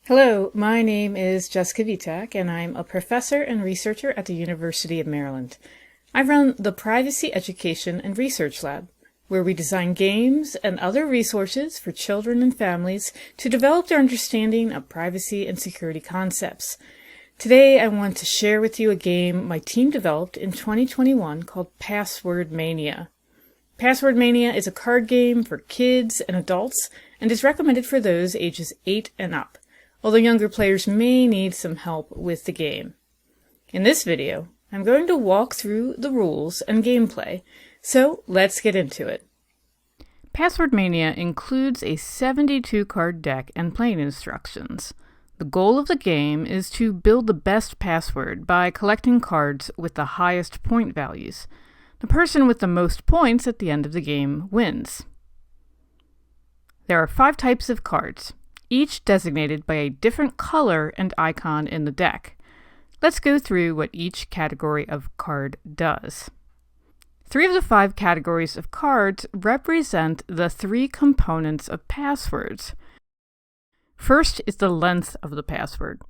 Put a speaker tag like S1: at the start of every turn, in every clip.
S1: Hello, my name is Jessica Vitak, and I'm a professor and researcher at the University of Maryland. I run the Privacy Education and Research Lab, where we design games and other resources for children and families to develop their understanding of privacy and security concepts. Today, I want to share with you a game my team developed in 2021 called Password Mania. Password Mania is a card game for kids and adults and is recommended for those ages 8 and up, although younger players may need some help with the game. In this video, I'm going to walk through the rules and gameplay, so let's get into it. Password Mania includes a 72-card deck and playing instructions. The goal of the game is to build the best password by collecting cards with the highest point values. The person with the most points at the end of the game wins. There are 5 types of cards, each designated by a different color and icon in the deck. Let's go through what each category of card does. 3 of the 5 categories of cards represent the 3 components of passwords. First is the length of the password.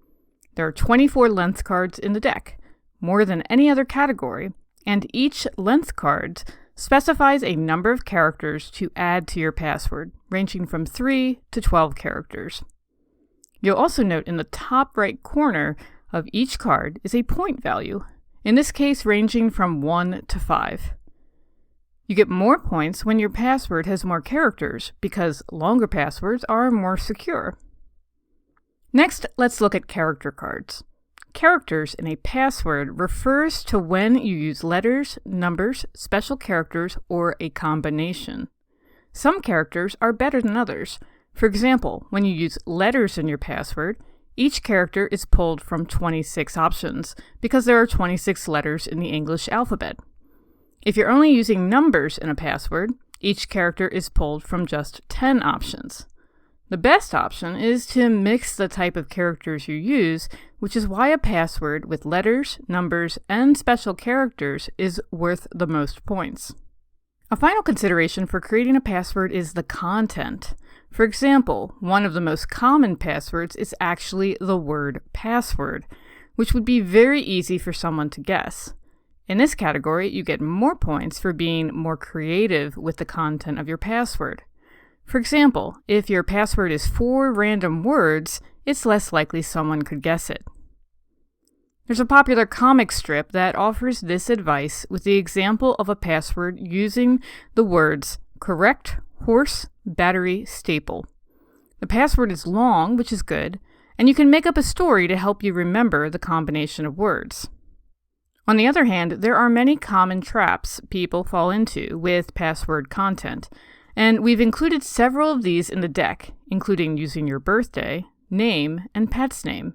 S1: There are 24 length cards in the deck, more than any other category, and each length card specifies a number of characters to add to your password, ranging from 3 to 12 characters. You'll also note in the top right corner of each card is a point value, in this case ranging from 1 to 5. You get more points when your password has more characters, because longer passwords are more secure. Next, let's look at character cards. Characters in a password refers to when you use letters, numbers, special characters, or a combination. Some characters are better than others. For example, when you use letters in your password, each character is pulled from 26 options because there are 26 letters in the English alphabet. If you're only using numbers in a password, each character is pulled from just 10 options. The best option is to mix the type of characters you use, which is why a password with letters, numbers, and special characters is worth the most points. A final consideration for creating a password is the content. For example, one of the most common passwords is actually the word password, which would be very easy for someone to guess. In this category, you get more points for being more creative with the content of your password. For example, if your password is 4 random words, it's less likely someone could guess it. There's a popular comic strip that offers this advice with the example of a password using the words correct, horse, battery, staple. The password is long, which is good, and you can make up a story to help you remember the combination of words. On the other hand, there are many common traps people fall into with password content, and we've included several of these in the deck, including using your birthday, name, and pet's name.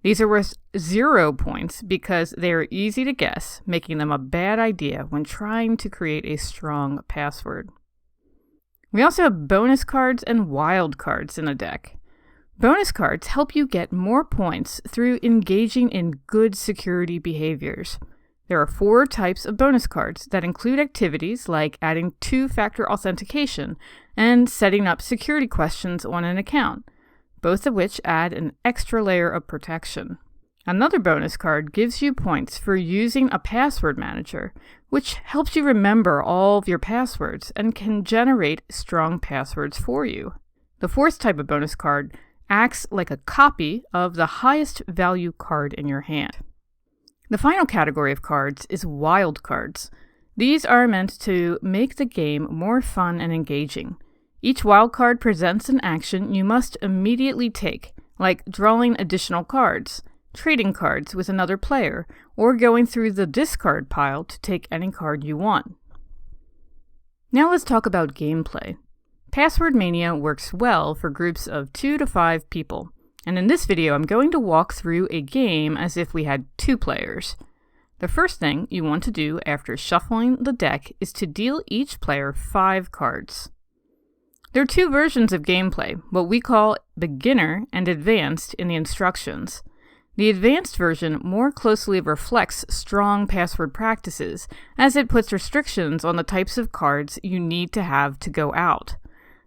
S1: These are worth 0 points because they are easy to guess, making them a bad idea when trying to create a strong password. We also have bonus cards and wild cards in the deck. Bonus cards help you get more points through engaging in good security behaviors. There are 4 types of bonus cards that include activities like adding 2-factor authentication and setting up security questions on an account, both of which add an extra layer of protection. Another bonus card gives you points for using a password manager, which helps you remember all of your passwords and can generate strong passwords for you. The 4th type of bonus card acts like a copy of the highest value card in your hand. The final category of cards is wild cards. These are meant to make the game more fun and engaging. Each wild card presents an action you must immediately take, like drawing additional cards, trading cards with another player, or going through the discard pile to take any card you want. Now let's talk about gameplay. Password Mania works well for groups of 2 to 5 people. And in this video, I'm going to walk through a game as if we had 2 players. The first thing you want to do after shuffling the deck is to deal each player 5 cards. There are 2 versions of gameplay, what we call beginner and advanced in the instructions. The advanced version more closely reflects strong password practices, as it puts restrictions on the types of cards you need to have to go out.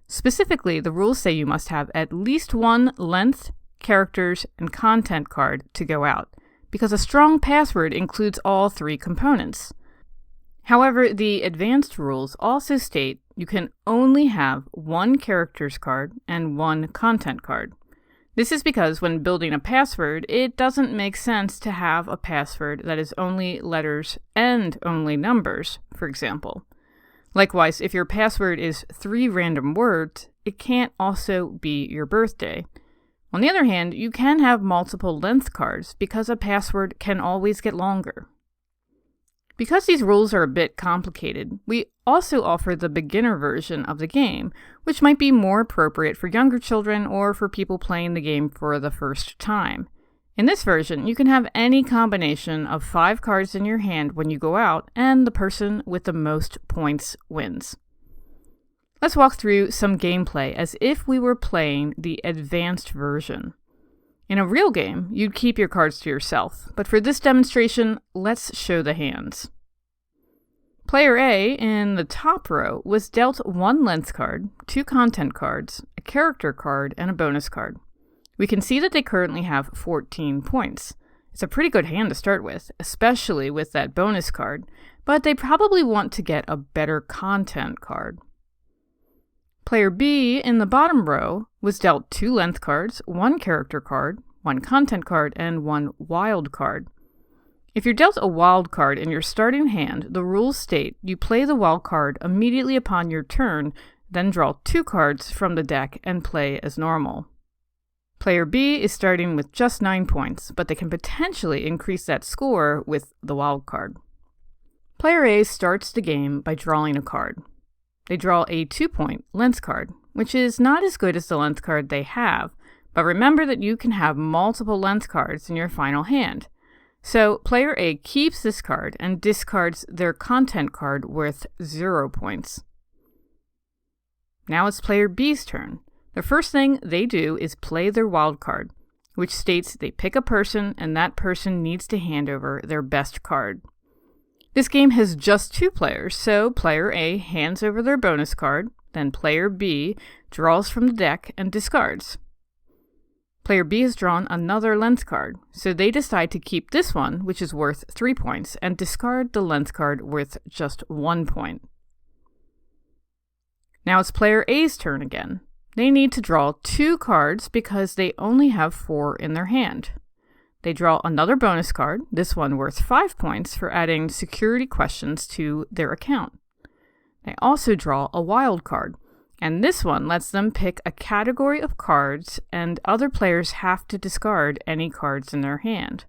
S1: Specifically, the rules say you must have at least 1 length, characters, and content card to go out, because a strong password includes all three components. However, the advanced rules also state you can only have one characters card and one content card. This is because when building a password, it doesn't make sense to have a password that is only letters and only numbers, for example. Likewise, if your password is 3 random words, it can't also be your birthday. On the other hand, you can have multiple length cards because a password can always get longer. Because these rules are a bit complicated, we also offer the beginner version of the game, which might be more appropriate for younger children or for people playing the game for the first time. In this version, you can have any combination of 5 cards in your hand when you go out, and the person with the most points wins. Let's walk through some gameplay as if we were playing the advanced version. In a real game, you'd keep your cards to yourself, but for this demonstration, let's show the hands. Player A, in the top row, was dealt 1 length card, 2 content cards, a character card, and a bonus card. We can see that they currently have 14 points. It's a pretty good hand to start with, especially with that bonus card, but they probably want to get a better content card. Player B, in the bottom row, was dealt 2 length cards, 1 character card, 1 content card, and 1 wild card. If you're dealt a wild card in your starting hand, the rules state you play the wild card immediately upon your turn, then draw 2 cards from the deck and play as normal. Player B is starting with just 9 points, but they can potentially increase that score with the wild card. Player A starts the game by drawing a card. They draw a 2-point length card, which is not as good as the length card they have, but remember that you can have multiple length cards in your final hand. So player A keeps this card and discards their content card worth 0 points. Now it's player B's turn. The first thing they do is play their wild card, which states they pick a person and that person needs to hand over their best card. This game has just 2 players, so player A hands over their bonus card, then player B draws from the deck and discards. Player B has drawn another length card, so they decide to keep this one, which is worth 3 points, and discard the length card worth just 1 point. Now it's player A's turn again. They need to draw 2 cards because they only have 4 in their hand. They draw another bonus card, this one worth 5 points for adding security questions to their account. They also draw a wild card, and this one lets them pick a category of cards, and other players have to discard any cards in their hand.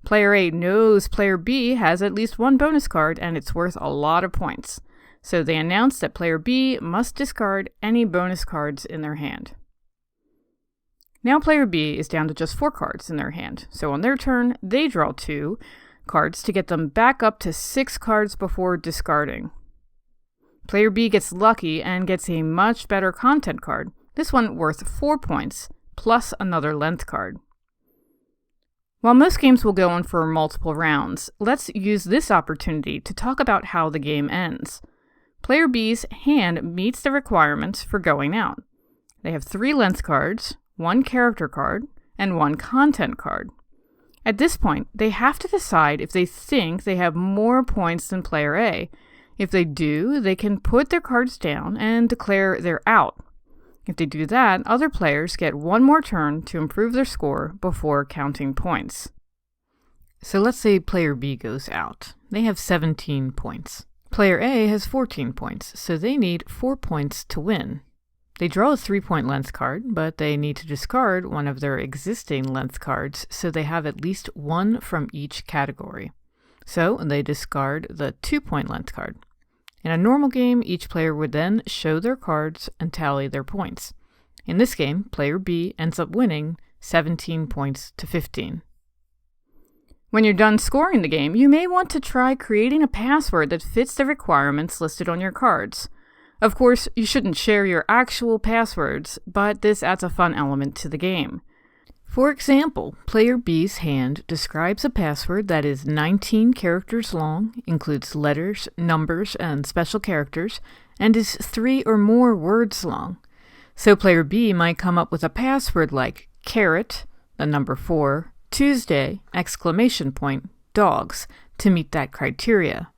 S1: Player A knows player B has at least 1 bonus card, and it's worth a lot of points. So they announce that player B must discard any bonus cards in their hand. Now player B is down to just 4 cards in their hand, so on their turn, they draw 2 cards to get them back up to 6 cards before discarding. Player B gets lucky and gets a much better content card, this one worth 4 points, plus another length card. While most games will go on for multiple rounds, let's use this opportunity to talk about how the game ends. Player B's hand meets the requirements for going out. They have 3 length cards, 1 character card, and 1 content card. At this point, they have to decide if they think they have more points than player A. If they do, they can put their cards down and declare they're out. If they do that, other players get 1 more turn to improve their score before counting points. So let's say player B goes out. They have 17 points. Player A has 14 points, so they need 4 points to win. They draw a 3-point length card, but they need to discard one of their existing length cards, so they have at least 1 from each category. So they discard the 2-point length card. In a normal game, each player would then show their cards and tally their points. In this game, player B ends up winning 17 points to 15. When you're done scoring the game, you may want to try creating a password that fits the requirements listed on your cards. Of course, you shouldn't share your actual passwords, but this adds a fun element to the game. For example, player B's hand describes a password that is 19 characters long, includes letters, numbers, and special characters, and is 3 or more words long. So player B might come up with a password like carrot, the number 4, Tuesday, exclamation point, dogs, to meet that criteria.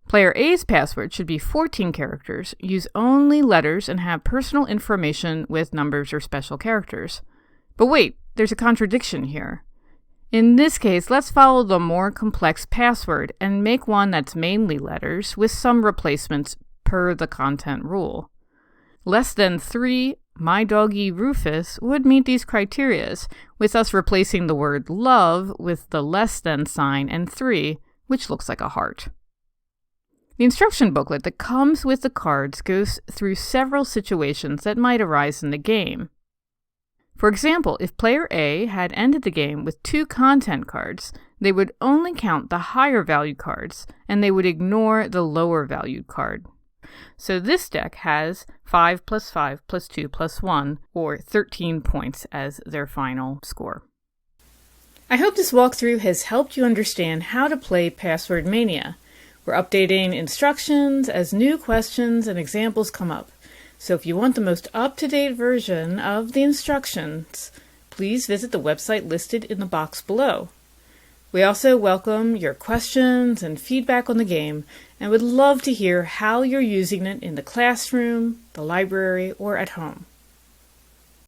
S1: Player A's password should be 14 characters, use only letters, and have personal information with numbers or special characters. But wait, there's a contradiction here. In this case, let's follow the more complex password and make one that's mainly letters with some replacements per the content rule. Less than 3, my doggy Rufus, would meet these criterias, with us replacing the word love with the less than sign and 3, which looks like a heart. The instruction booklet that comes with the cards goes through several situations that might arise in the game. For example, if player A had ended the game with 2 content cards, they would only count the higher valued cards, and they would ignore the lower valued card. So this deck has 5 plus 5 plus 2 plus 1, or 13 points as their final score. I hope this walkthrough has helped you understand how to play Password Mania. We're updating instructions as new questions and examples come up. So if you want the most up-to-date version of the instructions, please visit the website listed in the box below. We also welcome your questions and feedback on the game and would love to hear how you're using it in the classroom, the library, or at home.